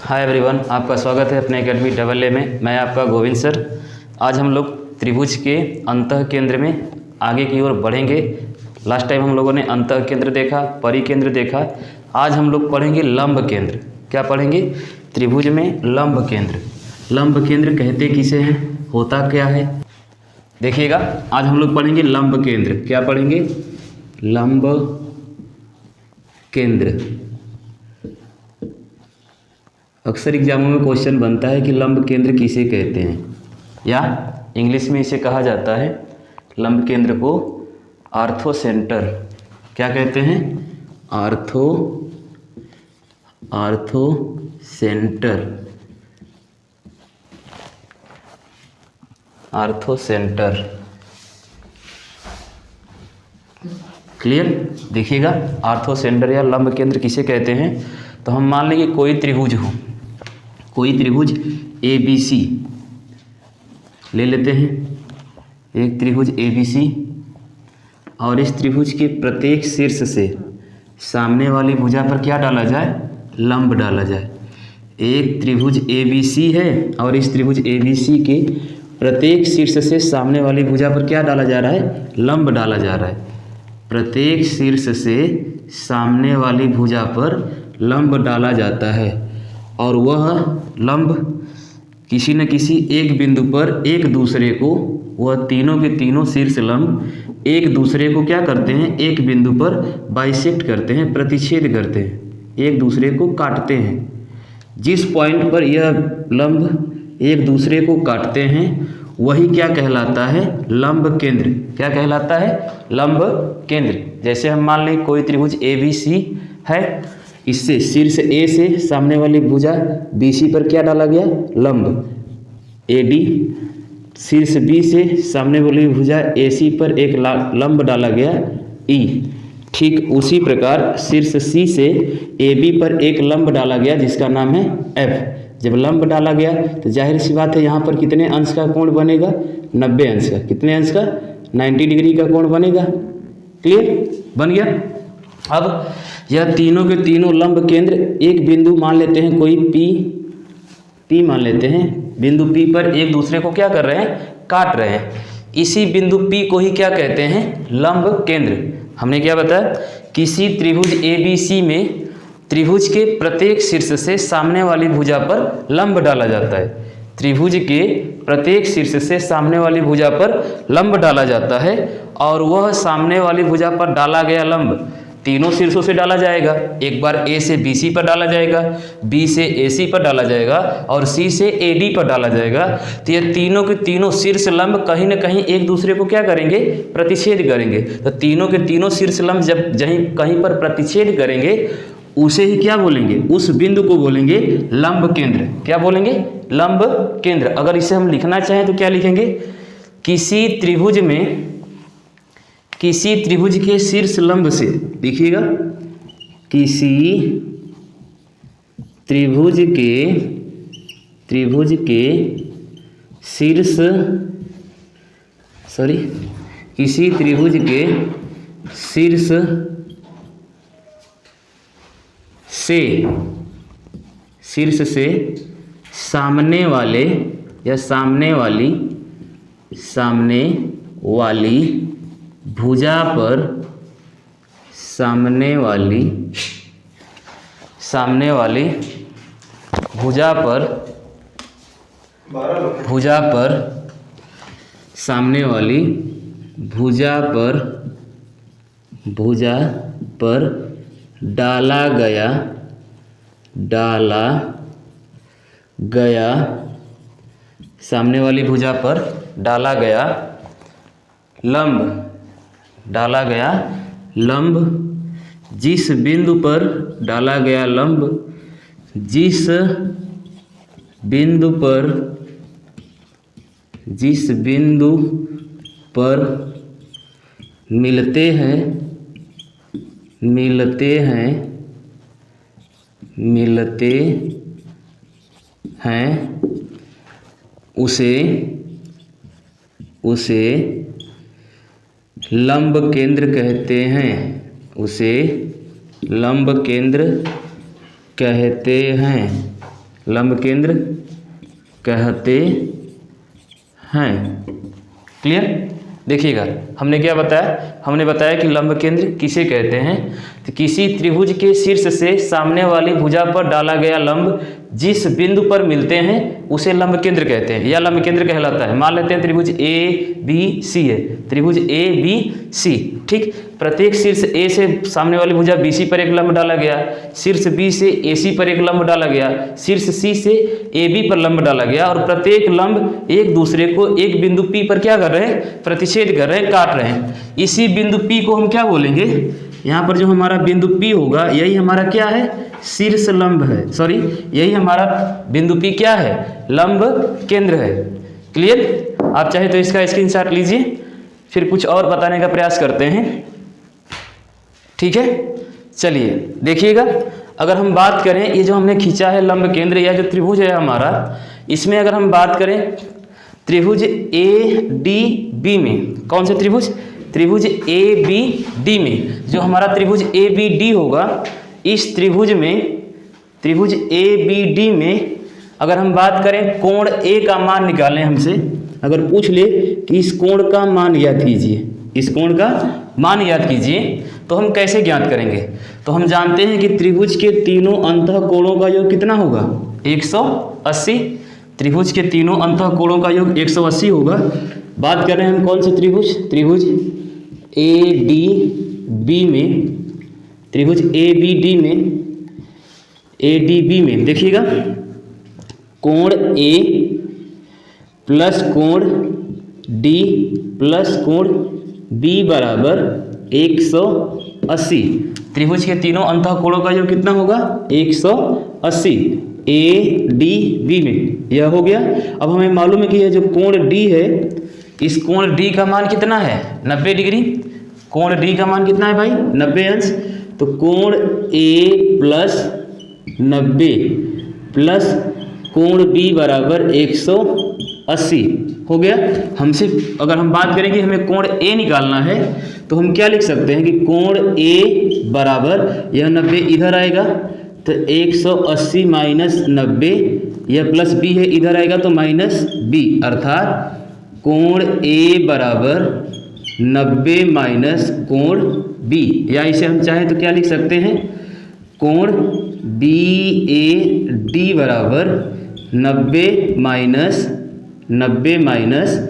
Hi everyone, आपका स्वागत है अपने एकेडमी डबल ए में। मैं आपका गोविंद सर। आज हम लोग त्रिभुज के अंतः केंद्र में आगे की ओर बढ़ेंगे। लास्ट टाइम हम लोगों ने अंतः केंद्र देखा, परिकेंद्र देखा। आज हम लोग पढ़ेंगे लंब केंद्र। क्या पढ़ेंगे? त्रिभुज में लंब केंद्र। लंब केंद्र कहते किसे हैं, होता क्या है, देखिएगा। आज हम लोग पढ़ेंगे लंब केंद्र। क्या पढ़ेंगे? लंब केंद्र। अक्सर एग्जामों में क्वेश्चन बनता है कि लंब केंद्र किसे कहते हैं, या इंग्लिश में इसे कहा जाता है लंब केंद्र को आर्थो सेंटर। क्या कहते हैं? Ortho centre. Ortho centre. Clear? देखिएगा, आर्थो सेंटर या लंब केंद्र किसे कहते हैं। तो हम मान लेंगे कोई त्रिभुज हो, कोई त्रिभुज ABC ले लेते हैं। एक त्रिभुज ABC, और इस त्रिभुज के प्रत्येक शीर्ष से सामने वाली भुजा पर क्या डाला जाए? लंब डाला जाए। एक त्रिभुज ABC है और इस त्रिभुज ABC के प्रत्येक शीर्ष से सामने वाली भुजा पर क्या डाला जा रहा है? लंब डाला जा रहा है। प्रत्येक शीर्ष से सामने वाली भुजा पर लंब डाला जाता है, और वह लंब किसी न किसी एक बिंदु पर एक दूसरे को, वह तीनों के तीनों शीर्ष लंब एक दूसरे को क्या करते हैं? एक बिंदु पर बाइसेक्ट करते हैं, प्रतिच्छेद करते हैं, एक दूसरे को काटते हैं। जिस पॉइंट पर यह लंब एक दूसरे को काटते हैं वही क्या कहलाता है? लंब केंद्र। क्या कहलाता है? लंब केंद्र। जैसे हम मान लें कोई त्रिभुज ABC है, इससे शीर्ष A से सामने वाली भुजा BC पर क्या डाला गया? लंब। AD शीर्ष B से सामने वाली भुजा AC पर एक लंब डाला गया E। ठीक उसी प्रकार शीर्ष C से AB पर एक लंब डाला गया जिसका नाम है F। जब लंब डाला गया तो जाहिर सी बात है यहाँ पर कितने अंश का कोण बनेगा? 90 अंश का। कितने अंश का? 90 डिग्री का कोण बनेगा। क्लियर? बन गया। अब यह तीनों के तीनों लंब केंद्र एक बिंदु मान लेते हैं, कोई P मान लेते हैं। बिंदु P पर एक दूसरे को क्या कर रहे हैं? काट रहे हैं। इसी बिंदु P को ही क्या कहते हैं? लंब केंद्र। हमने क्या बताया? किसी त्रिभुज ABC में त्रिभुज के प्रत्येक शीर्ष से सामने वाली भुजा पर लंब डाला जाता है। त्रिभुज के प्रत्येक शीर्ष से सामने वाली भुजा पर लंब डाला जाता है, और वह सामने वाली भुजा पर डाला गया लंब तीनों शीर्षों से डाला जाएगा। एक बार A से BC पर डाला जाएगा, B से AC पर डाला जाएगा, और C से AD पर डाला जाएगा। तो ये तीनों के तीनों शीर्ष लंब कहीं न कहीं एक दूसरे को क्या करेंगे? प्रतिच्छेद करेंगे। तो तीनों के तीनों शीर्ष लंब जब कहीं पर प्रतिच्छेद करेंगे उसे ही क्या बोलेंगे? उस बिंदु को बोलेंगे लंब केंद्र। क्या बोलेंगे? लंब केंद्र। अगर इसे हम लिखना चाहें तो क्या लिखेंगे? किसी त्रिभुज के शीर्ष लंब से, देखिएगा, किसी त्रिभुज के शीर्ष, किसी त्रिभुज के शीर्ष से सामने वाले या सामने वाली भुजा पर सामने वाली भुजा पर सामने वाली भुजा पर डाला गया सामने वाली भुजा पर डाला गया लंब, जिस बिंदु पर डाला गया लंब, जिस बिंदु पर मिलते हैं उसे लंब केंद्र कहते हैं। उसे लंब केंद्र कहते हैं। लंब केंद्र कहते हैं। क्लियर? देखिएगा हमने क्या बताया, हमने बताया कि लंब केंद्र किसे कहते हैं, तो किसी त्रिभुज के शीर्ष से सामने वाली भुजा पर डाला गया लंब जिस बिंदु पर मिलते हैं उसे लंब केंद्र कहते हैं या लंब केंद्र कहलाता है। मान लेते हैं त्रिभुज ए बी सी है, त्रिभुज ए बी सी, ठीक। प्रत्येक शीर्ष ए से सामने वाली भुजा बी सी पर एक लंब डाला गया, शीर्ष बी से ए सी पर एक लंब डाला गया, शीर्ष सी से ए बी पर लंब डाला गया, और प्रत्येक लंब एक दूसरे को एक बिंदु पी पर क्या कर रहे हैं, प्रतिच्छेद कर रहे हैं, काट रहे हैं। इसी बिंदु पी को हम क्या बोलेंगे, यहाँ पर जो हमारा बिंदु पी होगा यही हमारा क्या है, शीर्ष लंब है, सॉरी यही हमारा बिंदु पी क्या है, लंब केंद्र है। क्लियर? आप चाहे तो इसका स्क्रीनशॉट लीजिए, फिर कुछ और बताने का प्रयास करते हैं। ठीक है, चलिए देखिएगा, अगर हम बात करें ये जो हमने खींचा है लंब केंद्र या जो त्रिभुज है हमारा, इसमें अगर हम बात करें त्रिभुज ए डी बी में, कौन से त्रिभुज, त्रिभुज ए बी डी में, जो हमारा त्रिभुज ए बी डी होगा, इस त्रिभुज में, त्रिभुज ए बी डी में अगर हम बात करें कोण ए का मान निकालें हमसे, अगर पूछ ले कि इस कोण का मान ज्ञात कीजिए, इस कोण का मान ज्ञात कीजिए, तो हम कैसे ज्ञात करेंगे, तो हम जानते हैं कि त्रिभुज के तीनों अंतः कोणों का योग कितना होगा, 180। त्रिभुज के तीनों अंतः कोणों का योग 180 होगा। बात कर रहे हैं हम कौन से त्रिभुज, त्रिभुज ए डी बी में, त्रिभुज ए बी डी में, ए डी बी में देखिएगा, कोण ए प्लस कोण डी प्लस कोण बी बराबर 180। त्रिभुज के तीनों अंतः कोणों का योग कितना होगा, 180 ए डी बी में, यह हो गया। अब हमें मालूम है कि यह जो कोण डी है, इस कोण डी का मान कितना है, 90 डिग्री। कोण डी का मान कितना है भाई, 90 अंश। तो कोण ए प्लस 90 प्लस कोण बी बराबर 180 हो गया। हमसे अगर हम बात करें कि हमें कोण ए निकालना है, तो हम क्या लिख सकते हैं कि कोण ए बराबर, यह 90 इधर आएगा तो 180 माइनस 90, यह प्लस बी है, इधर आएगा तो माइनस बी, अर्थात कोण ए बराबर 90 माइनस कोण बी, या इसे हम चाहें तो क्या लिख सकते हैं, कोण बी ए डी बराबर 90 माइनस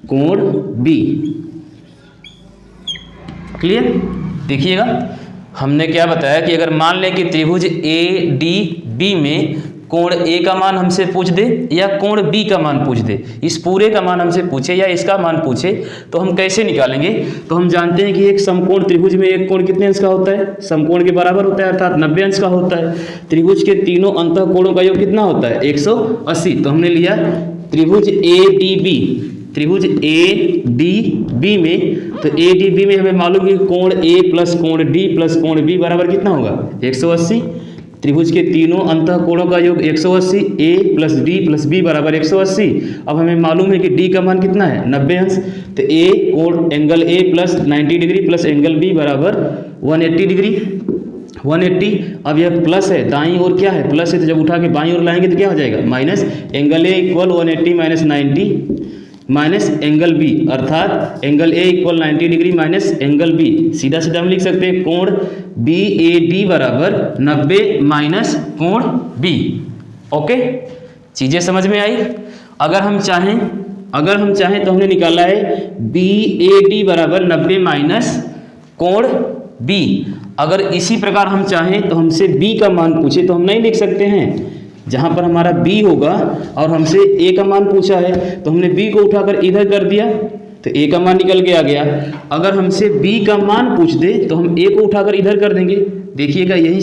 कोण बी। क्लियर? देखिएगा हमने क्या बताया कि अगर मान लें कि त्रिभुज ए डी बी में कोण ए का मान हमसे पूछ दे या कोण बी का मान पूछ दे, इस पूरे का मान हमसे पूछे या इसका मान पूछे, तो हम कैसे निकालेंगे, तो हम जानते हैं कि एक समकोण त्रिभुज में एक कोण कितने अंश का होता है, समकोण के बराबर होता है, अर्थात 90 अंश का होता है। त्रिभुज के तीनों अंतः कोणों का योग कितना होता है, 180। तो हमने लिया त्रिभुज ए डी बी, त्रिभुज ए डी बी में, तो ए डी बी में हमें मालूम है कि कोण ए प्लस कोण डी प्लस कोण बी बराबर कितना होगा, 180। त्रिभुज के तीनों अंतः कोणों का योग 180, ए प्लस डी प्लस बी बराबर 180। अब हमें मालूम है कि डी का मान कितना है, 90 अंश। तो ए कोण angle A plus 90 degree plus angle B बराबर 180 डिग्री, 180। अब यह प्लस है, दाईं ओर क्या है, प्लस है, तो जब उठा के बाईं ओर लाएंगे तो क्या हो जाएगा, minus. Angle A equal 180 minus 90 minus angle B, अर्थात angle A equal 90 degree minus angle B. सीधा सीधा हम लिख सकते हैं कोण बी ए डी बराबर 90 माइनस कोण बी। ओके, चीज़ें समझ में आई। अगर हम चाहें तो हमने निकाला है बी ए डी बराबर 90 माइनस कोण बी। अगर इसी प्रकार हम चाहें तो हमसे बी का मान पूछे तो हम नहीं लिख सकते हैं, जहाँ पर हमारा b होगा और हमसे a का मान पूछा है तो हमने b को उठाकर इधर कर दिया तो a का मान निकल के आ गया। अगर हमसे b का मान पूछ दे तो हम a को उठाकर इधर कर देंगे। देखिएगा यहीं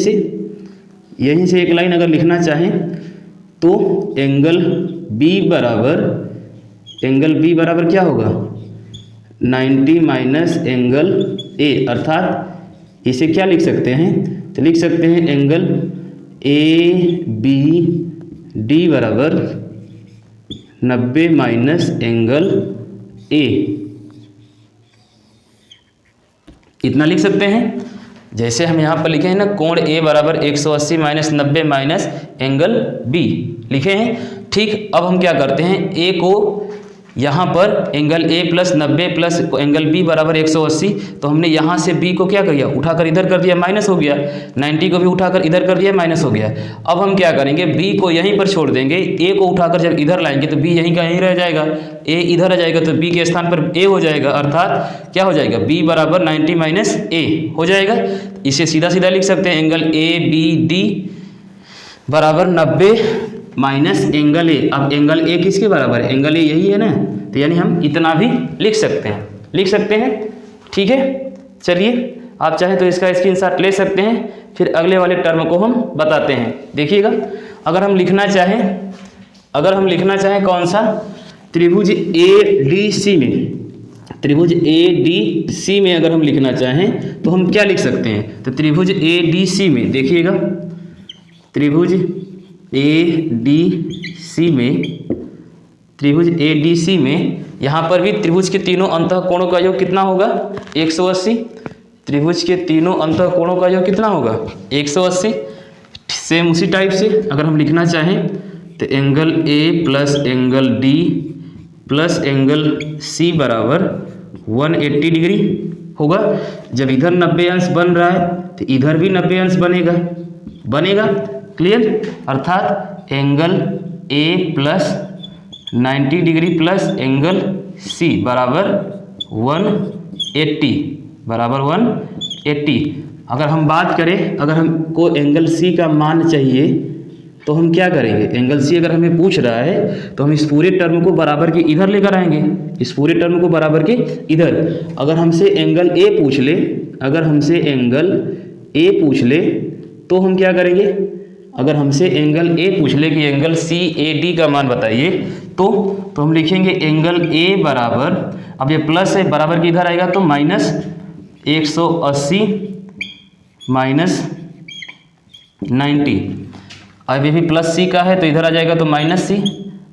से एक लाइन अगर लिखना चाहें तो एंगल b बराबर क्या होगा, 90 माइनस एंगल a, अर्थात इसे क्या लिख सकते हैं, तो लिख सकते हैं एंगल ए बी डी बराबर 90 माइनस एंगल ए, इतना लिख सकते हैं। जैसे हम यहाँ पर लिखे हैं ना, कोण ए बराबर 180 माइनस 90 माइनस एंगल बी लिखे हैं। ठीक, अब हम क्या करते हैं, ए को यहाँ पर angle A plus 90 plus angle B बराबर 180, तो हमने यहाँ से बी को क्या किया, उठाकर इधर कर दिया, माइनस हो गया। 90 को भी उठाकर इधर कर दिया, माइनस हो गया। अब हम क्या करेंगे, बी को यहीं पर छोड़ देंगे, ए को उठाकर जब इधर लाएंगे तो बी यहीं का यहीं रह जाएगा, ए इधर आ जाएगा तो बी के स्थान पर ए हो जाएगा, अर्थात क्या हो जाएगा, बी बराबर 90 माइनस ए हो जाएगा। इसे सीधा सीधा लिख सकते हैं, एंगल ए बी डी बराबर 90 माइनस एंगल ए। अब एंगल ए किसके बराबर है, एंगल ए यही है ना, तो यानी हम इतना भी लिख सकते हैं। ठीक है, चलिए आप चाहे तो इसका स्क्रीनशॉट ले सकते हैं, फिर अगले वाले टर्म को हम बताते हैं। देखिएगा, अगर हम लिखना चाहें कौन सा, त्रिभुज ए डी सी में अगर हम लिखना चाहें तो हम क्या लिख सकते हैं, तो त्रिभुज ए डी सी में देखिएगा, त्रिभुज ए डी सी में यहाँ पर भी त्रिभुज के तीनों अंतःकोणों का योग कितना होगा, 180। त्रिभुज के तीनों अंतःकोणों का योग कितना होगा, 180। सेम उसी टाइप से अगर हम लिखना चाहें तो angle A plus angle D plus angle C बराबर 180 डिग्री होगा। जब इधर 90 अंश बन रहा है तो इधर भी 90 अंश बनेगा। क्लियर, अर्थात angle A plus 90 degree plus angle C बराबर 180। अगर हम बात करें, अगर हमको एंगल सी का मान चाहिए तो हम क्या करेंगे, एंगल सी अगर हमें पूछ रहा है तो हम इस पूरे टर्म को बराबर के इधर लेकर आएंगे, इस पूरे टर्म को बराबर के इधर। अगर हमसे एंगल ए पूछ ले तो हम क्या करेंगे, अगर हमसे एंगल ए पूछ ले कि एंगल सी ए डी का मान बताइए तो हम लिखेंगे एंगल ए बराबर, अब ये प्लस है बराबर के इधर आएगा तो माइनस 180 माइनस 90। अब ये भी प्लस सी का है तो इधर आ जाएगा तो माइनस सी,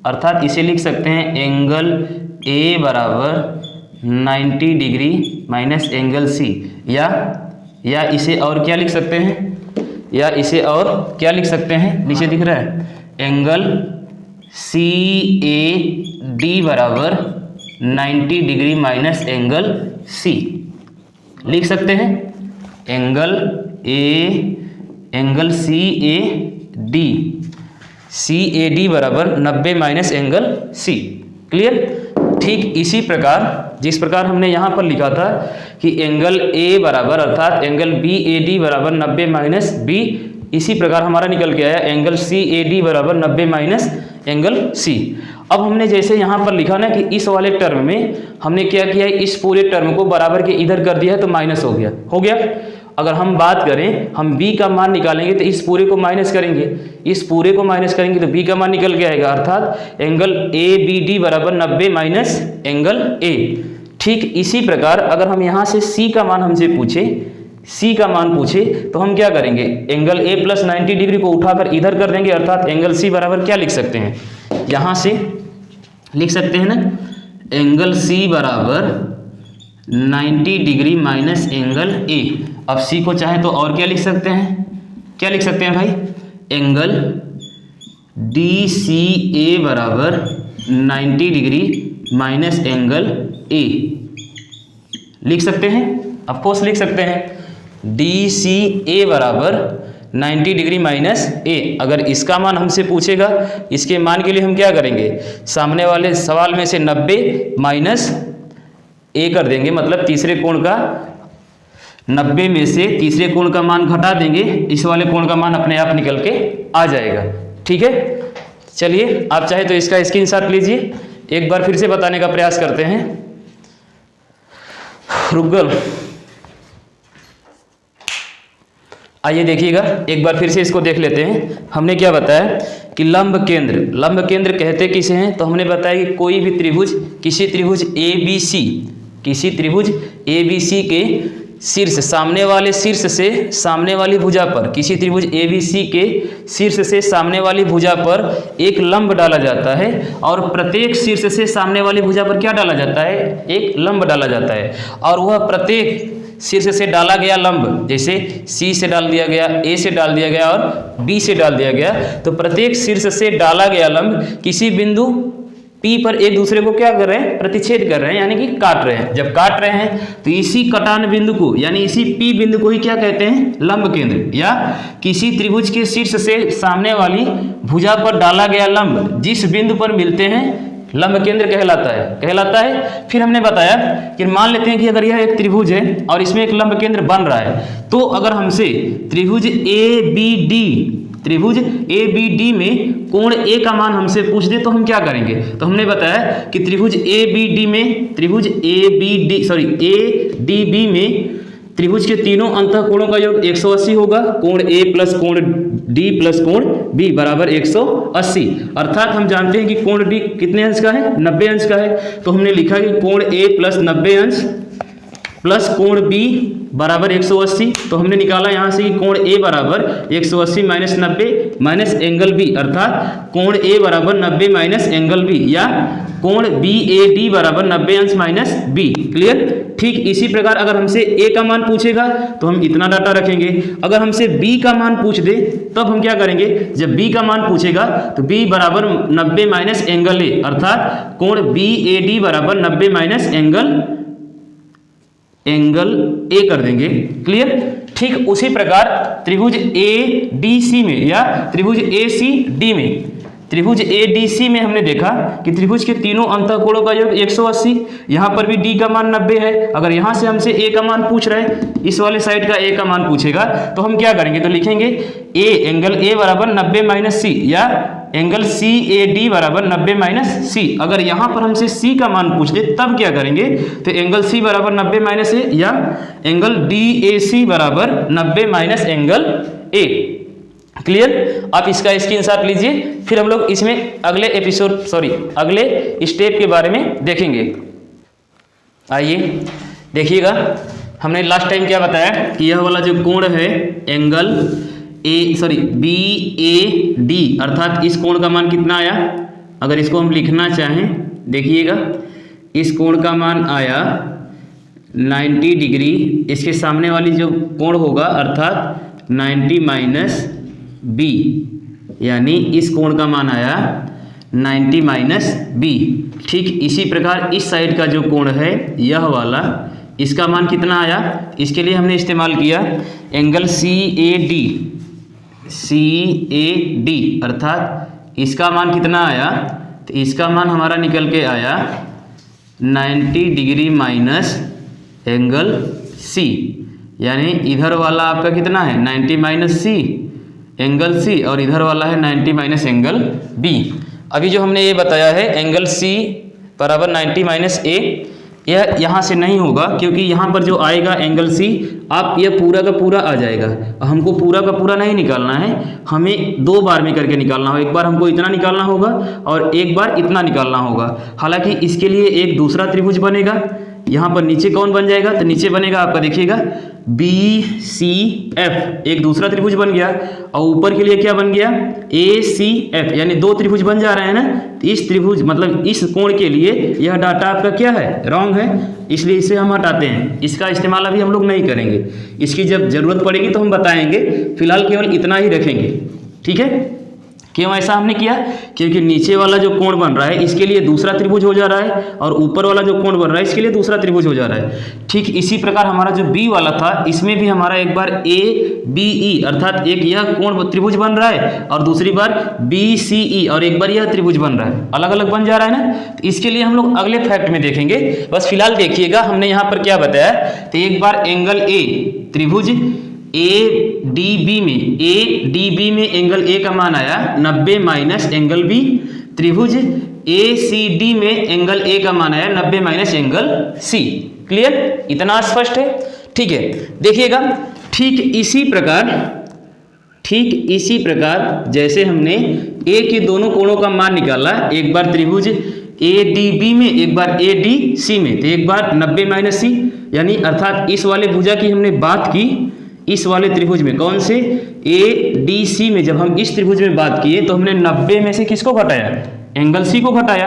अर्थात इसे लिख सकते हैं एंगल ए बराबर 90 डिग्री माइनस एंगल सी, या इसे और क्या लिख सकते हैं, नीचे दिख रहा है एंगल सी ए डी बराबर 90 डिग्री माइनस एंगल सी लिख सकते हैं। एंगल सी ए डी बराबर 90 माइनस एंगल सी। क्लियर। ठीक इसी प्रकार जिस प्रकार हमने यहाँ पर लिखा था कि एंगल ए बराबर अर्थात एंगल बी ए डी बराबर 90 माइनस बी, इसी प्रकार हमारा निकल के आया एंगल सी ए डी बराबर 90 माइनस एंगल सी। अब हमने जैसे यहाँ पर लिखा ना कि इस वाले टर्म में हमने क्या किया है, इस पूरे टर्म को बराबर के इधर कर दिया है तो माइनस हो गया। अगर हम बात करें, हम b का मान निकालेंगे तो इस पूरे को माइनस करेंगे, तो b का मान निकल के आएगा, अर्थात एंगल ए बी डी बराबर 90 माइनस एंगल ए। ठीक इसी प्रकार अगर हम यहाँ से c का मान हमसे पूछे तो हम क्या करेंगे, एंगल a प्लस 90 डिग्री को उठाकर इधर कर देंगे, अर्थात एंगल c बराबर क्या लिख सकते हैं, यहाँ से लिख सकते हैं ना, एंगल c बराबर 90 डिग्री माइनस एंगल a। अब c को चाहे तो और क्या लिख सकते हैं भाई, एंगल डी सी ए बराबर 90 डिग्री माइनस एंगल a लिख सकते हैं, ऑफकोर्स लिख सकते हैं। डी सी ए बराबर 90 डिग्री माइनस ए। अगर इसका मान हमसे पूछेगा, इसके मान के लिए हम क्या करेंगे, सामने वाले सवाल में से 90 माइनस ए कर देंगे, मतलब तीसरे कोण का 90 में से तीसरे कोण का मान घटा देंगे, इस वाले कोण का मान अपने आप निकल के आ जाएगा। ठीक है, चलिए आप चाहे तो इसका स्क्रीनशॉट लीजिए, एक बार फिर से बताने का प्रयास करते हैं। रुक गए, आइए देखिएगा, एक बार फिर से इसको देख लेते हैं। हमने क्या बताया कि लंब केंद्र कहते किसे हैं, तो हमने बताया कि कोई भी त्रिभुज, किसी त्रिभुज ए बी सी के शीर्ष सामने वाले शीर्ष से सामने वाली भुजा पर, किसी त्रिभुज ए बी सी के शीर्ष से सामने वाली भुजा पर एक लंब डाला जाता है, और प्रत्येक शीर्ष से सामने वाली भुजा पर क्या डाला जाता है, एक लंब डाला जाता है, और वह प्रत्येक शीर्ष से डाला गया लंब, जैसे सी से डाल दिया गया, ए से डाल दिया गया और बी से डाल दिया गया, तो प्रत्येक शीर्ष से डाला गया लंब किसी बिंदु P पर एक दूसरे को क्या कर रहे हैं, प्रतिच्छेद कर रहे हैं, यानी कि काट रहे हैं। जब काट रहे हैं तो इसी कटान बिंदु को, यानी इसी P बिंदु को ही क्या कहते हैं, लंब केंद्र, या किसी त्रिभुज के शीर्ष से सामने वाली भुजा पर डाला गया लंब जिस बिंदु पर मिलते हैं लंब केंद्र कहलाता है। फिर हमने बताया कि मान लेते हैं कि अगर यह एक त्रिभुज है और इसमें एक लंब केंद्र बन रहा है, तो अगर हमसे त्रिभुज ABD में कोण A का मान हमसे पूछ दे तो हम क्या करेंगे। तो हमने बताया कि त्रिभुज ADB में त्रिभुज के तीनों अंतःकोणों का योग 180 होगा। कोण A प्लस कोण D प्लस कोण B बराबर 180। अर्थात हम जानते हैं कि कोण D कितने अंश का है, 90 अंश का है। तो हमने लिखा कि कोण A प्लस 90 अंश प्लस कोण B बराबर 180। तो हमने निकाला यहाँ से कि कोण A बराबर 180 माइनस 90 माइनस एंगल B, अर्थात कोण A बराबर 90 माइनस एंगल B, या कोण BAD बराबर 90 अंश माइनस B। क्लियर। ठीक इसी प्रकार अगर हमसे A का मान पूछेगा तो हम इतना डाटा रखेंगे। अगर हमसे B का मान पूछ दे तब हम क्या करेंगे, जब B का मान पूछेगा तो B बराबर 90 माइनस एंगल A, अर्थात कोण BAD बराबर 90 माइनस एंगल A कर देंगे। क्लियर। ठीक उसी प्रकार त्रिभुज ADC में या त्रिभुज ACD में, त्रिभुज ADC में हमने देखा कि त्रिभुज के तीनों अंतःकोणों का योग 180, यहाँ पर भी D का मान 90 है। अगर यहाँ से हमसे A का मान पूछ रहे हैं, इस वाले साइड का A का मान पूछेगा तो हम क्या करेंगे, तो लिखेंगे एंगल A बराबर 90 माइनस C, या एंगल CAD बराबर 90 माइनस C। अगर यहाँ पर हमसे C का मान पूछ दे तब क्या करेंगे, तो एंगल C बराबर 90 माइनस A, या एंगल DAC बराबर 90 माइनस एंगल A। क्लियर। आप इसका स्क्रीनशॉट लीजिए, फिर हम लोग इसमें अगले स्टेप के बारे में देखेंगे। आइए देखिएगा, हमने लास्ट टाइम क्या बताया कि यह वाला जो कोण है एंगल BAD, अर्थात इस कोण का मान कितना आया, अगर इसको हम लिखना चाहें, देखिएगा इस कोण का मान आया 90 डिग्री। इसके सामने वाली जो कोण होगा अर्थात 90 माइनस B, यानी इस कोण का मान आया 90 माइनस B। ठीक इसी प्रकार इस साइड का जो कोण है यह वाला, इसका मान कितना आया, इसके लिए हमने इस्तेमाल किया एंगल CAD, अर्थात इसका मान कितना आया, तो इसका मान हमारा निकल के आया 90 डिग्री माइनस एंगल C, यानी इधर वाला आपका कितना है 90 माइनस C एंगल C, और इधर वाला है 90 माइनस एंगल B। अभी जो हमने ये बताया है एंगल C बराबर 90 माइनस A, यह यहाँ से नहीं होगा क्योंकि यहाँ पर जो आएगा एंगल C, आप यह पूरा का पूरा आ जाएगा। हमको पूरा का पूरा नहीं निकालना है, हमें 2 बार में करके निकालना होगा। एक बार हमको इतना निकालना होगा और एक बार इतना निकालना होगा। हालांकि इसके लिए एक दूसरा त्रिभुज बनेगा। यहाँ पर नीचे कौन बन जाएगा, तो नीचे बनेगा आपका देखिएगा BCF, एक दूसरा त्रिभुज बन गया, और ऊपर के लिए क्या बन गया ACF, यानी 2 त्रिभुज बन जा रहे हैं ना। तो इस त्रिभुज मतलब इस कोण के लिए यह डाटा आपका क्या है, रॉन्ग है, इसलिए इसे हम हटाते हैं। इसका इस्तेमाल अभी हम लोग नहीं करेंगे, इसकी जब जरूरत पड़ेगी तो हम बताएंगे, फिलहाल केवल इतना ही रखेंगे। ठीक है। क्यों ऐसा हमने किया, क्योंकि नीचे वाला जो कोण बन रहा है इसके लिए दूसरा त्रिभुज हो जा रहा है, और ऊपर वाला जो कोण बन रहा है इसके लिए दूसरा त्रिभुज हो जा रहा है। ठीक इसी प्रकार हमारा जो B वाला था, इसमें भी हमारा एक बार ABE, अर्थात एक यह कोण त्रिभुज बन रहा है और दूसरी बार BCE, और एक बार यह त्रिभुज बन रहा है, अलग अलग बन जा रहा है ना। तो इसके लिए हम लोग अगले फैक्ट में देखेंगे, बस फिलहाल देखिएगा हमने यहाँ पर क्या बताया। तो एक बार एंगल A, त्रिभुज ADB में एंगल A का मान आया 90 माइनस एंगल B। त्रिभुज ACD में एंगल A का मान आया 90 माइनस एंगल C। क्लियर, इतना स्पष्ट है। ठीक है, देखिएगा ठीक इसी प्रकार जैसे हमने A के दोनों कोणों का मान निकाला, एक बार त्रिभुज ADB में, एक बार ADC में, तो एक बार 90 माइनस C, यानी अर्थात इस वाले भुजा की हमने बात की, इस वाले त्रिभुज में, कौन से ADC में, जब हम इस त्रिभुज में बात किए तो हमने 90 में से किसको घटाया, एंगल C को घटाया।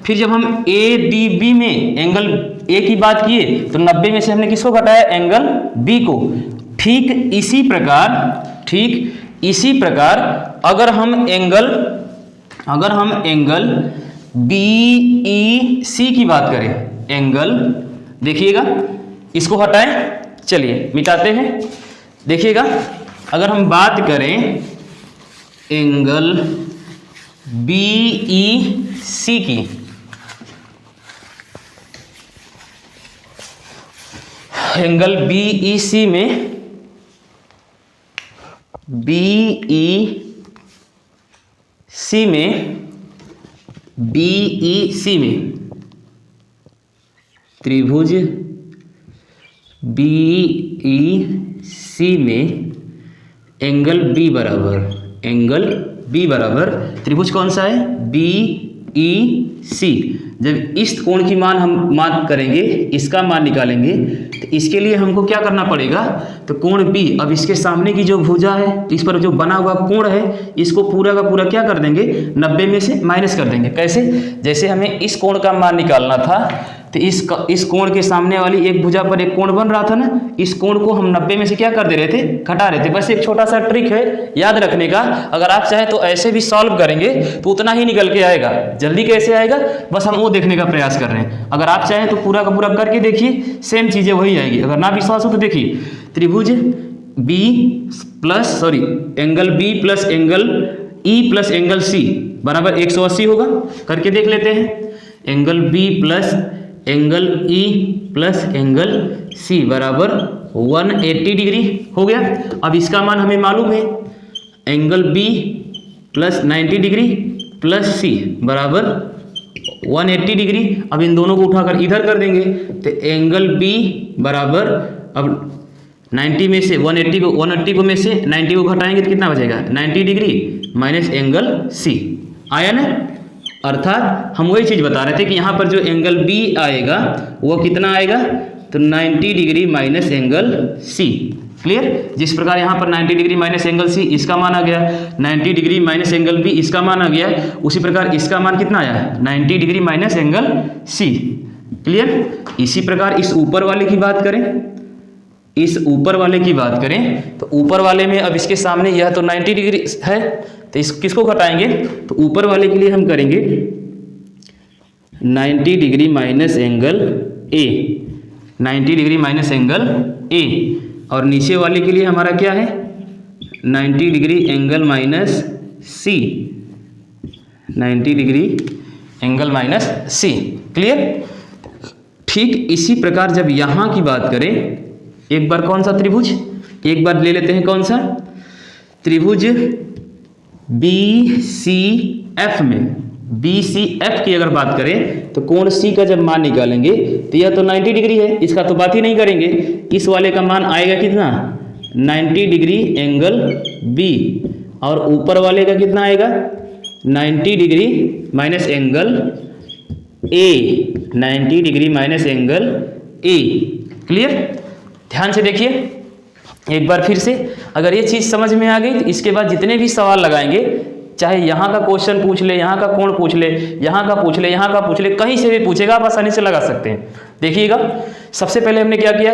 फिर जब हम ADB में एंगल ए की बात किए तो 90 में से हमने किसको घटाया, एंगल बी को। ठीक इसी प्रकार अगर हम एंगल बी ई सी की बात करें, एंगल देखिएगा इसको हटाएं, चलिए मिटाते हैं। देखिएगा अगर हम बात करें एंगल बी ई सी की, एंगल बी ई सी में त्रिभुज BEC में एंगल बी बराबर त्रिभुज कौन सा है, BEC। जब इस कोण की मान हम मान करेंगे, इसका मान निकालेंगे, तो इसके लिए हमको क्या करना पड़ेगा, तो कोण B, अब इसके सामने की जो भुजा है, इस पर जो बना हुआ कोण है, इसको पूरा का पूरा क्या कर देंगे, 90 में से माइनस कर देंगे। कैसे, जैसे हमें इस कोण का मान निकालना था, तो इस कोण के सामने वाली एक भुजा पर एक कोण बन रहा था ना, इस कोण को हम 90 में से क्या कर दे रहे थे, घटा रहे थे। बस एक छोटा सा ट्रिक है याद रखने का, अगर आप चाहे तो ऐसे भी सॉल्व करेंगे तो उतना ही निकल के आएगा। जल्दी कैसे आएगा, बस हम वो देखने का प्रयास कर रहे हैं। अगर आप चाहें तो पूरा का पूरा करके देखिए, सेम चीजें वही आएगी। अगर ना विश्वास हो तो देखिए, त्रिभुज angle B plus angle E plus angle C बराबर 180 होगा, करके देख लेते हैं। Angle B plus angle E plus angle C बराबर 180 डिग्री हो गया। अब इसका मान हमें मालूम है, angle B plus 90 degree plus C बराबर 180 डिग्री। अब इन दोनों को उठाकर इधर कर देंगे, तो एंगल बी बराबर, अब 90 में से 180 को में से 90 को घटाएंगे तो कितना बचेगा, 90 डिग्री माइनस एंगल सी। आया ना, अर्थात हम वही चीज़ बता रहे थे कि यहाँ पर जो एंगल बी आएगा वो कितना आएगा, तो 90 degree minus angle C. Clear, जिस प्रकार यहाँ पर 90 डिग्री माइनस एंगल सी इसका मान आ गया, 90 डिग्री माइनस एंगल बी इसका मान आ गया, उसी प्रकार इसका मान कितना आया, 90 degree minus angle C. Clear, इसी प्रकार इस ऊपर वाले की बात करें, तो ऊपर वाले में अब इसके सामने यह तो 90 डिग्री है, तो इस किसको घटाएंगे, तो ऊपर वाले के लिए हम करेंगे 90 डिग्री माइनस एंगल ए, 90 डिग्री माइनस एंगल ए, और नीचे वाले के लिए हमारा क्या है, 90 डिग्री एंगल माइनस सी, 90 डिग्री एंगल माइनस सी। क्लियर, ठीक इसी प्रकार जब यहाँ की बात करें, एक बार कौन सा त्रिभुज, एक बार ले लेते हैं कौन सा, त्रिभुज BCF में, BCF की अगर बात करें तो कोण C का जब मान निकालेंगे तो यह तो 90 डिग्री है, इसका तो बात ही नहीं करेंगे। इस वाले का मान आएगा कितना, 90 डिग्री एंगल B, और ऊपर वाले का कितना आएगा, 90 degree minus angle A, 90 degree minus angle A। Clear, ध्यान से देखिए एक बार फिर से, अगर ये चीज़ समझ में आ गई तो इसके बाद जितने भी सवाल लगाएंगे, चाहे यहाँ का क्वेश्चन पूछ ले, यहाँ का कोण पूछ ले, यहाँ का पूछ ले, यहाँ का पूछ ले, कहीं से भी पूछेगा, आप आसानी से लगा सकते हैं। देखिएगा, सबसे पहले हमने क्या किया,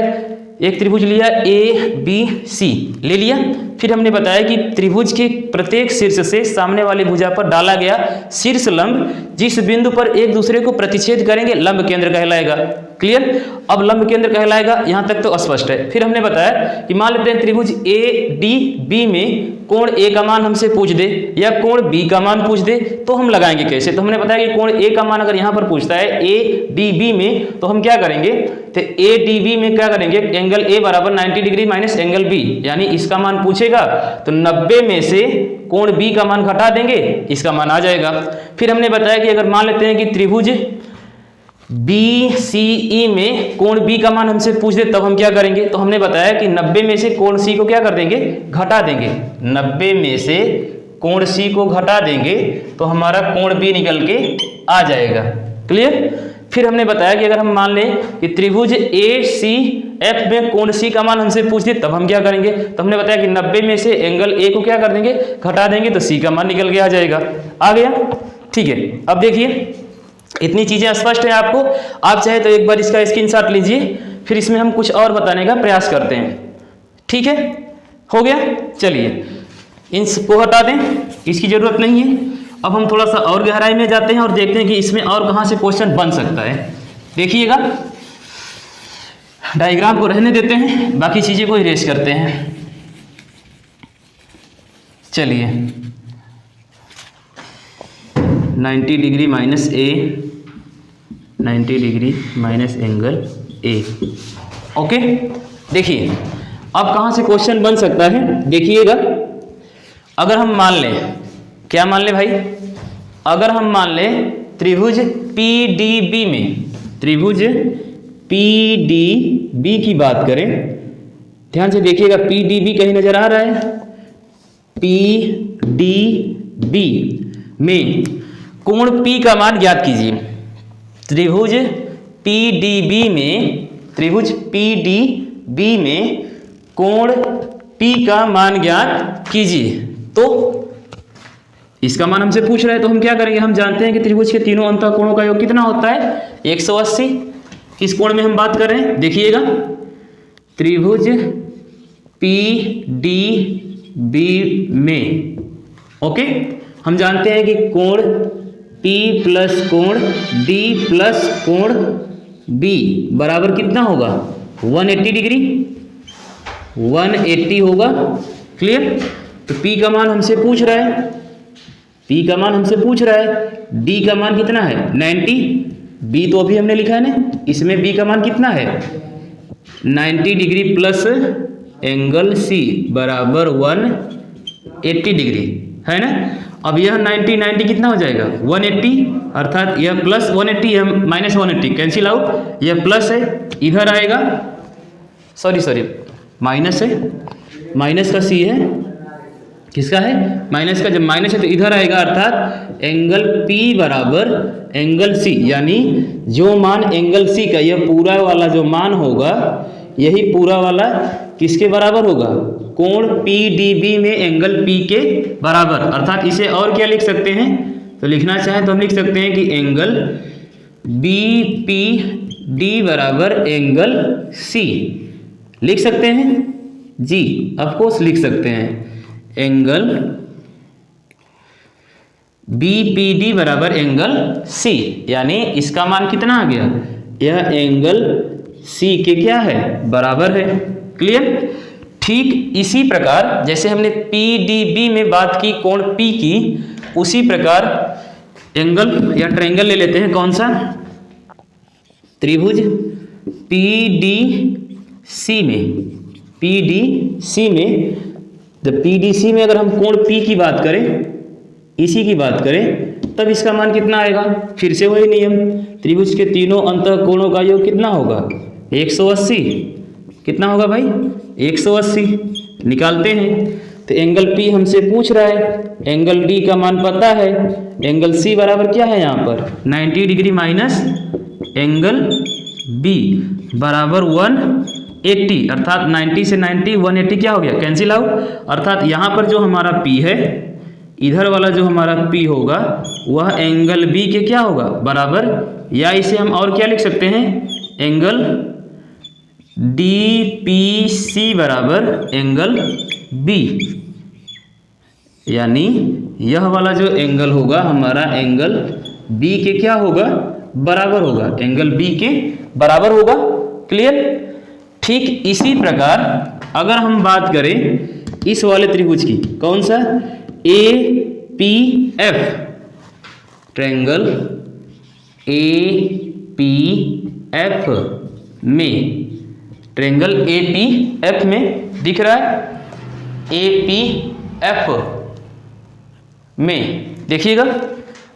एक त्रिभुज लिया ABC ले लिया, फिर हमने बताया कि त्रिभुज के प्रत्येक शीर्ष से सामने वाली भुजा पर डाला गया शीर्ष लंब जिस बिंदु पर एक दूसरे को प्रतिच्छेद करेंगे लंब केंद्र कहलाएगा। क्लियर, अब लंब केंद्र कहलाएगा, यहाँ तक तो स्पष्ट है। फिर हमने बताया कि मान लेते हैं त्रिभुज ADB में कोण A का मान हमसे पूछ दे या कोण B का मान पूछ दे, तो हम लगाएंगे कैसे, तो हमने बताया कि कोण A का मान अगर यहाँ पर पूछता है ADB में, तो हम क्या करेंगे, तो ADB में क्या करेंगे, एंगल A बराबर 90 डिग्री माइनस एंगल B, यानी इसका मान पूछेगा तो 90 में से कोण B का मान घटा देंगे, इसका मान आ जाएगा। फिर हमने बताया कि अगर मान लेते हैं कि त्रिभुज BCE में कोण B का मान हमसे पूछ दे, तब हम क्या करेंगे, तो हमने बताया कि 90 में से कोण C को क्या कर देंगे, घटा देंगे, 90 में से कोण C को घटा देंगे तो हमारा कोण B निकल के आ जाएगा। क्लियर, फिर हमने बताया कि अगर हम मान लें कि त्रिभुज ACF में कोण C का मान हमसे पूछ दे, तब हम क्या करेंगे, तो हमने बताया कि 90 में से एंगल A को क्या कर देंगे, घटा देंगे, तो C का मान निकल के आ जाएगा। आ गया, ठीक है। अब देखिए इतनी चीज़ें स्पष्ट है आपको। आप चाहे तो एक बार इसका स्क्रीनशॉट लीजिए, फिर इसमें हम कुछ और बताने का प्रयास करते हैं। ठीक है, हो गया। चलिए इनको हटा दें, इसकी ज़रूरत नहीं है। अब हम थोड़ा सा और गहराई में जाते हैं और देखते हैं कि इसमें और कहाँ से क्वेश्चन बन सकता है। देखिएगा, डायग्राम को रहने देते हैं, बाकी चीज़ें को इरेज करते हैं। चलिए 90 डिग्री माइनस ए, 90 डिग्री माइनस एंगल ए। ओके, देखिए अब कहाँ से क्वेश्चन बन सकता है। देखिएगा, अगर हम मान लें, क्या मान लें भाई, अगर हम मान लें त्रिभुज PDB में, त्रिभुज PDB की बात करें, ध्यान से देखिएगा, PDB कहीं नजर आ रहा है, PDB में कोण P का मान ज्ञात कीजिए। त्रिभुज PDB में, त्रिभुज PDB में कोण P का मान ज्ञात कीजिए। तो इसका मान हमसे पूछ रहा है, तो हम क्या करेंगे, हम जानते हैं कि त्रिभुज के तीनों अंतःकोणों का योग कितना होता है, 180। किस कोण में हम बात कर रहे हैं, देखिएगा, त्रिभुज PDB में। ओके, हम जानते हैं कि कोण P प्लस कोण D प्लस कोण B बराबर कितना होगा, 180 डिग्री, 180 होगा। क्लियर। तो P का मान हमसे पूछ रहा है, P का मान हमसे पूछ रहा है, D का मान कितना है 90, B तो अभी हमने लिखा है ना, इसमें B का मान कितना है 90 डिग्री प्लस एंगल C बराबर 180 डिग्री, है ना। अब यह 90 कितना हो जाएगा 180, अर्थात यह प्लस 180, यह माइनस 180 कैंसिल आउट, यह प्लस है इधर आएगा, सॉरी माइनस है, माइनस का C है, किसका है माइनस का, जब माइनस है तो इधर आएगा, अर्थात एंगल P बराबर एंगल C, यानी जो मान एंगल C का, यह पूरा वाला जो मान होगा, यही पूरा वाला किसके बराबर होगा, कोण PDB में एंगल P के बराबर। अर्थात इसे और क्या लिख सकते हैं, तो लिखना चाहें तो हम लिख सकते हैं कि एंगल BPD बराबर एंगल C, लिख सकते हैं जी, ऑफ कोर्स लिख सकते हैं, एंगल BPD बराबर एंगल C, यानी इसका मान कितना आ गया, यह एंगल C के क्या है बराबर है। क्लियर। ठीक इसी प्रकार जैसे हमने PDB में बात की कोण P की, उसी प्रकार एंगल या ट्रायंगल ले लेते हैं, कौन सा, त्रिभुज PDC में, PDC में, जब PDC में अगर हम कोण P की बात करें, इसी की बात करें, तब इसका मान कितना आएगा, फिर से वही नियम, त्रिभुज के तीनों अंतःकोणों का योग कितना होगा 180, कितना होगा भाई 180, निकालते हैं। तो एंगल P हमसे पूछ रहा है, एंगल D का मान पता है, एंगल C बराबर क्या है यहाँ पर 90 डिग्री माइनस एंगल B बराबर 180, अर्थात 90 से 90 180 क्या हो गया कैंसिल आउट, अर्थात यहाँ पर जो हमारा P है, इधर वाला जो हमारा P होगा वह एंगल B के क्या होगा बराबर, या इसे हम और क्या लिख सकते हैं, एंगल DPC बराबर एंगल B, यानी यह वाला जो एंगल होगा हमारा एंगल B के क्या होगा बराबर होगा, एंगल B के बराबर होगा। क्लियर। ठीक इसी प्रकार अगर हम बात करें इस वाले त्रिभुज की, कौन सा, APF, ट्रायंगल APF में, ट्रायंगल APF में दिख रहा है, APF में देखिएगा,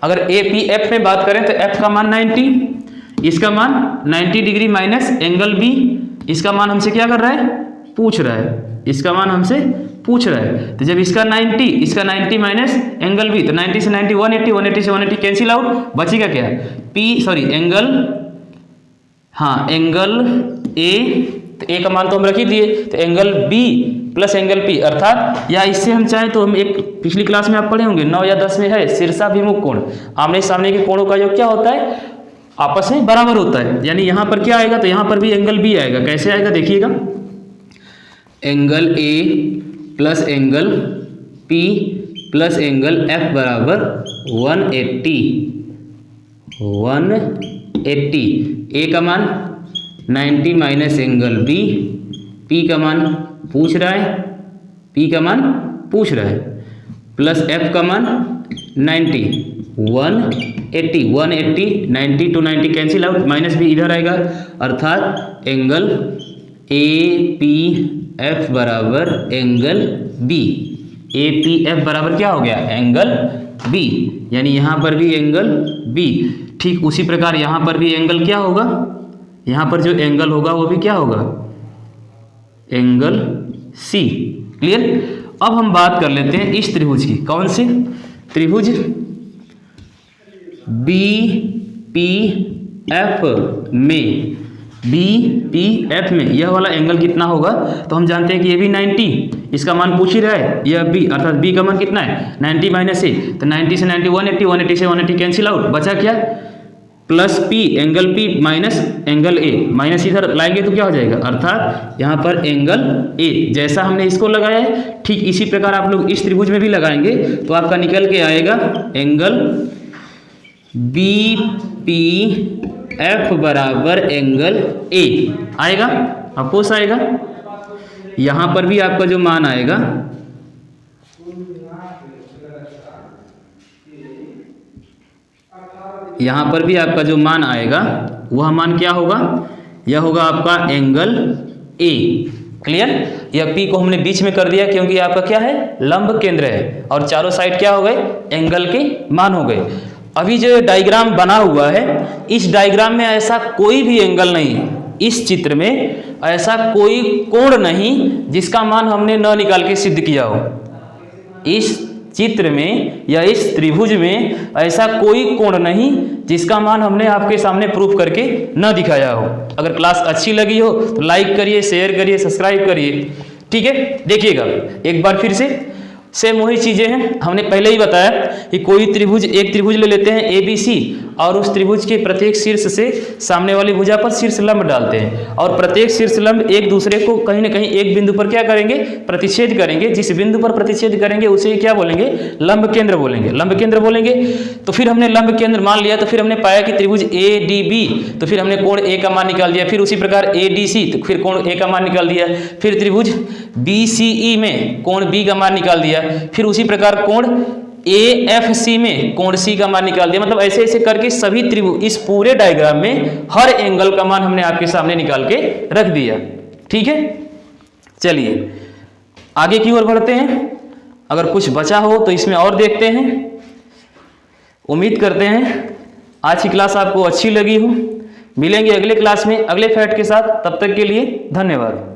अगर APF में बात करें तो F का मान 90, इसका मान 90 डिग्री माइनस एंगल B, इसका मान हमसे क्या कर रहा है पूछ रहा है, इसका मान हमसे पूछ रहा है। तो जब इसका 90, इसका 90 माइनस एंगल B, तो 90 से 90 180, 180 से 180 कैंसिल आउट, बचेगा क्या एंगल, हाँ एंगल A, तो A का मान तो हम रख ही दिए, तो angle B plus angle P, अर्थात या इससे हम चाहें तो हम एक पिछली क्लास में आप पढ़े होंगे 9 या 10 में है शीर्षाभिमुख कोण, आमने सामने के कोणों का योग क्या होता है, आपस में बराबर होता है। यानी यहाँ पर क्या आएगा, तो यहाँ पर भी एंगल बी आएगा। कैसे आएगा देखिएगा, angle A plus angle P plus angle F बराबर 180। ए का मान 90 माइनस एंगल बी, पी का मान पूछ रहा है, प्लस एफ का मान 90, 180 90 to 90 कैंसिल आउट, माइनस भी इधर आएगा, अर्थात एंगल ए पी एफ बराबर angle B. A P F बराबर क्या हो गया, एंगल बी, यानी यहाँ पर भी एंगल बी। ठीक उसी प्रकार यहाँ पर भी एंगल क्या होगा, यहाँ पर जो एंगल होगा वो भी क्या होगा, एंगल सी। क्लियर। अब हम बात कर लेते हैं इस त्रिभुज की, कौन से त्रिभुज बी पी एफ में, बी पी एफ में यह वाला एंगल कितना होगा, तो हम जानते हैं कि ये भी 90, इसका मान पूछ ही रहा है, यह बी, अर्थात बी का मान कितना है 90 माइनस ए, तो 90 से 90 180, 180 से 180 कैंसिल आउट, बचा क्या, plus P angle P minus angle ए, माइनस इधर लाएंगे तो क्या हो जाएगा, अर्थात यहाँ पर एंगल ए जैसा हमने इसको लगाया है ठीक इसी प्रकार आप लोग इस त्रिभुज में भी लगाएंगे तो आपका निकल के आएगा एंगल बी पी एफ बराबर एंगल ए आएगा, अफकोर्स आएगा। यहाँ पर भी आपका जो मान आएगा वह मान क्या होगा, यह होगा आपका एंगल ए। क्लियर। यह पी को हमने बीच में कर दिया क्योंकि आपका क्या है, लंब केंद्र है, और चारों साइड क्या हो गए, एंगल के मान हो गए। अभी जो डायग्राम बना हुआ है इस डायग्राम में ऐसा कोई भी एंगल नहीं है, इस चित्र में ऐसा कोई कोण नहीं जिसका मान हमने न निकाल के सिद्ध किया हो। इस चित्र में या इस त्रिभुज में ऐसा कोई कोण नहीं जिसका मान हमने आपके सामने प्रूफ करके न दिखाया हो। अगर क्लास अच्छी लगी हो तो लाइक करिए, शेयर करिए, सब्सक्राइब करिए। ठीक है, देखिएगा एक बार फिर से सेम वही चीजें हैं, हमने पहले ही बताया कि कोई त्रिभुज, एक त्रिभुज ले लेते हैं ए बी सी, और उस त्रिभुज के प्रत्येक शीर्ष से सामने वाली भुजा पर शीर्ष लंब डालते हैं, और प्रत्येक शीर्ष लंब एक दूसरे को कहीं ना कहीं एक बिंदु पर क्या करेंगे, प्रतिच्छेद करेंगे। जिस बिंदु पर प्रतिच्छेद करेंगे उसे क्या बोलेंगे, लंब केंद्र बोलेंगे, लंब केंद्र बोलेंगे। तो फिर हमने लंब केंद्र मान लिया, तो फिर हमने पाया कि त्रिभुज ए डी बी, तो फिर हमने कोण ए का मान निकाल दिया, फिर उसी प्रकार ए डी सी, तो फिर कोण ए का मान निकाल दिया, फिर त्रिभुज बी सी ई में कोण बी का मान निकाल दिया, फिर उसी प्रकार कोण ए एफ सी में कोण सी का मान निकाल दिया। मतलब ऐसे ऐसे करके सभी त्रिभुज, इस पूरे डायग्राम में हर एंगल का मान हमने आपके सामने निकाल के रख दिया। ठीक है, चलिए आगे की ओर बढ़ते हैं। अगर कुछ बचा हो तो इसमें और देखते हैं। उम्मीद करते हैं आज की क्लास आपको अच्छी लगी हो। मिलेंगे अगले क्लास में अगले फैक्ट के साथ, तब तक के लिए धन्यवाद।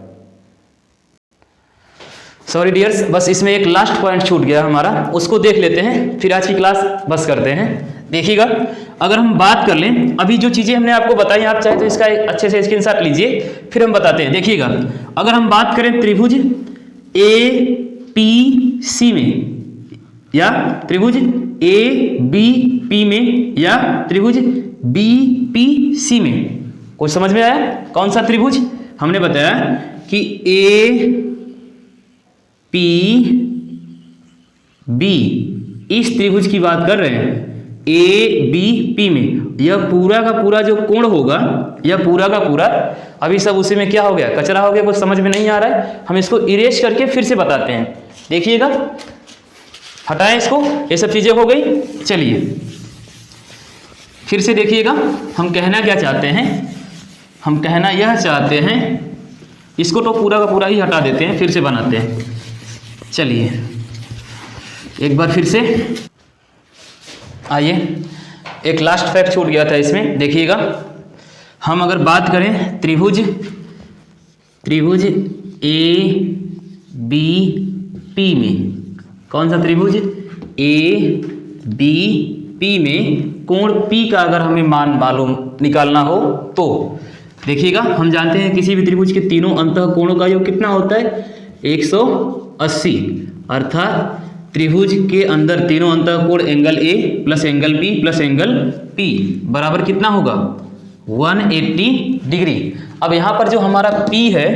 सॉरी डियर्स, बस इसमें एक लास्ट पॉइंट छूट गया हमारा, उसको देख लेते हैं, फिर आज की क्लास बस करते हैं। देखिएगा, अगर हम बात कर लें, अभी जो चीज़ें हमने आपको बताई, आप चाहे तो इसका एक अच्छे से स्क्रीनशॉट लीजिए, फिर हम बताते हैं। देखिएगा, अगर हम बात करें त्रिभुज ए पी सी में, या त्रिभुज ए बी पी में, या त्रिभुज बी पी सी में, कुछ समझ में आया कौन सा त्रिभुज? हमने बताया कि ए पी बी, इस त्रिभुज की बात कर रहे हैं। ए बी पी में यह पूरा का पूरा जो कोण होगा, यह पूरा का पूरा, अभी सब उसी में क्या हो गया, कचरा हो गया, कुछ समझ में नहीं आ रहा है, हम इसको इरेज करके फिर से बताते हैं। देखिएगा, हटाएं इसको, ये सब चीजें हो गई। चलिए फिर से देखिएगा, हम कहना क्या चाहते हैं, हम कहना यह चाहते हैं, इसको तो पूरा का पूरा ही हटा देते हैं, फिर से बनाते हैं। चलिए एक बार फिर से आइए, एक लास्ट फैक्ट छूट गया था इसमें। देखिएगा, हम अगर बात करें त्रिभुज ए बी पी में, कौन सा त्रिभुज ए बी पी में कोण पी का अगर हमें मान मालूम निकालना हो तो देखिएगा, हम जानते हैं किसी भी त्रिभुज के तीनों अंतः कोणों का योग कितना होता है, 180, अर्थात त्रिभुज के अंदर तीनों अंतःकोण angle A plus angle B plus angle P बराबर कितना होगा 180 डिग्री। अब यहाँ पर जो हमारा P है,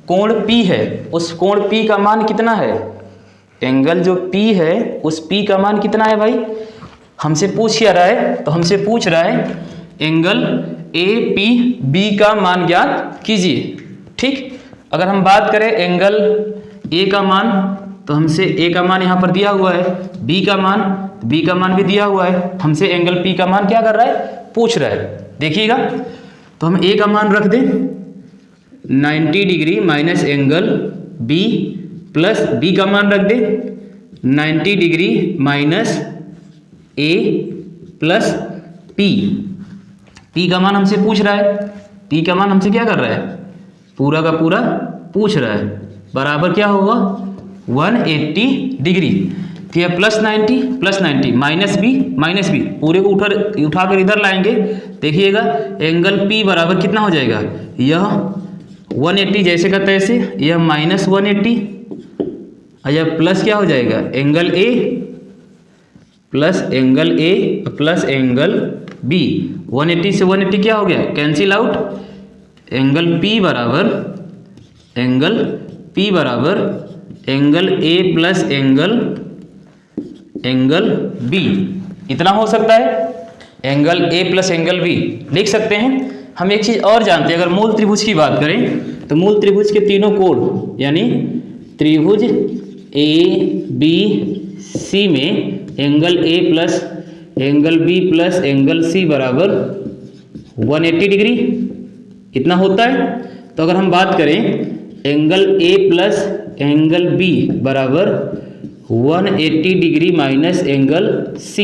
कोण P है, उस कोण P का मान कितना है, एंगल जो P है उस P का मान कितना है भाई, हमसे पूछ क्या रहा है, तो हमसे पूछ रहा है एंगल APB का मान ज्ञात कीजिए। ठीक, अगर हम बात करें एंगल A का मान, तो हमसे A का मान यहाँ पर दिया हुआ है, B का मान भी दिया हुआ है, हमसे एंगल P का मान क्या कर रहा है, पूछ रहा है। देखिएगा, तो हम A का मान रख दें 90 degree minus angle B plus B का मान रख दें 90 degree minus A plus P का मान हमसे पूछ रहा है, P का मान हमसे क्या कर रहा है, पूरा का पूरा पूछ रहा है, बराबर क्या होगा 180 डिग्री। तो यह प्लस 90 माइनस बी पूरे को उठाकर इधर लाएंगे। देखिएगा एंगल P बराबर कितना हो जाएगा, यह 180 जैसे का तैसे, यह माइनस 180 और यह प्लस क्या हो जाएगा angle A plus angle B। 180 से 180 क्या हो गया, कैंसिल आउट। एंगल P बराबर angle A plus angle B, इतना हो सकता है। Angle A plus angle B लिख सकते हैं। हम एक चीज़ और जानते हैं, अगर मूल त्रिभुज की बात करें तो मूल त्रिभुज के तीनों कोण यानी त्रिभुज ABC में angle A plus angle B plus angle C बराबर 180 डिग्री, इतना होता है। तो अगर हम बात करें angle A plus angle B बराबर 180 degree minus angle C,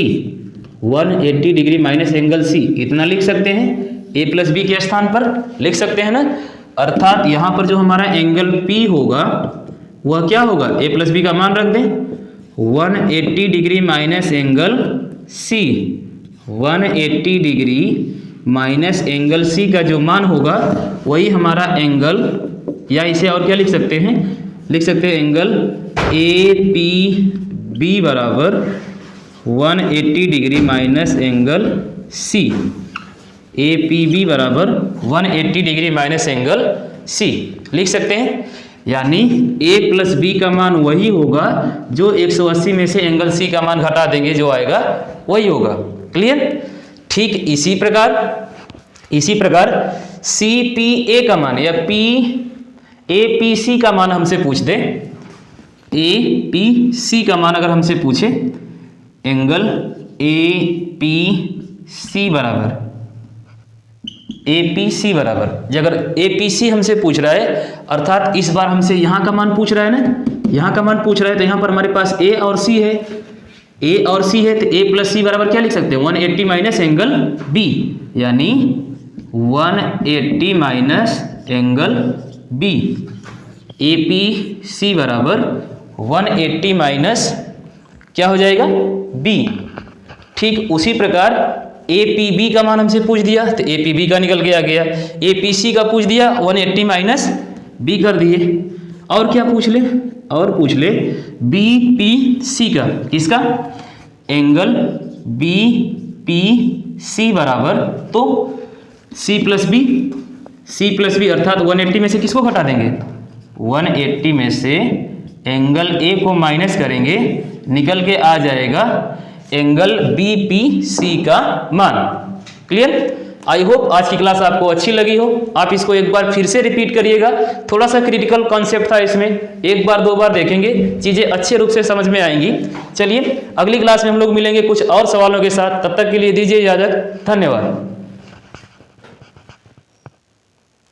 180 degree minus angle C, इतना लिख सकते हैं। A प्लस B के स्थान पर लिख सकते हैं ना, अर्थात यहाँ पर जो हमारा एंगल P होगा वह क्या होगा, A प्लस B का मान रख दें 180 degree minus angle C, 180 degree minus angle C का जो मान होगा वही हमारा एंगल, या इसे और क्या लिख सकते हैं, लिख सकते हैं एंगल APB बराबर 180 degree minus angle C, APB बराबर 180 डिग्री माइनस एंगल C लिख सकते हैं। यानी A प्लस B का मान वही होगा जो 180 में से एंगल C का मान घटा देंगे, जो आएगा वही होगा। क्लियर। ठीक इसी प्रकार CPA का मान या APC का मान हमसे पूछ दे, APC का मान अगर हमसे पूछे एंगल APC बराबर अगर APC हमसे पूछ रहा है, अर्थात इस बार हमसे यहाँ का मान पूछ रहा है ना, यहाँ का मान पूछ रहा है, तो यहाँ पर हमारे पास A और C है, तो A प्लस C बराबर क्या लिख सकते हैं 180 माइनस एंगल B, यानी 180 माइनस एंगल B, APC बराबर 180 माइनस क्या हो जाएगा B। ठीक उसी प्रकार APB का मान हमसे पूछ दिया तो APB का निकल के आ गया, APC का पूछ दिया 180 माइनस B कर दिए। और क्या पूछ ले, BPC का, किसका, एंगल BPC बराबर तो C प्लस बी, अर्थात 180 में से किसको घटा देंगे, 180 में से एंगल A को माइनस करेंगे, निकल के आ जाएगा एंगल BPC का मान। क्लियर। आई होप आज की क्लास आपको अच्छी लगी हो। आप इसको एक बार फिर से रिपीट करिएगा, थोड़ा सा क्रिटिकल कॉन्सेप्ट था इसमें, एक बार दो बार देखेंगे चीज़ें अच्छे रूप से समझ में आएंगी। चलिए अगली क्लास में हम लोग मिलेंगे कुछ और सवालों के साथ, तब तक के लिए दीजिए इजाज़त। धन्यवाद।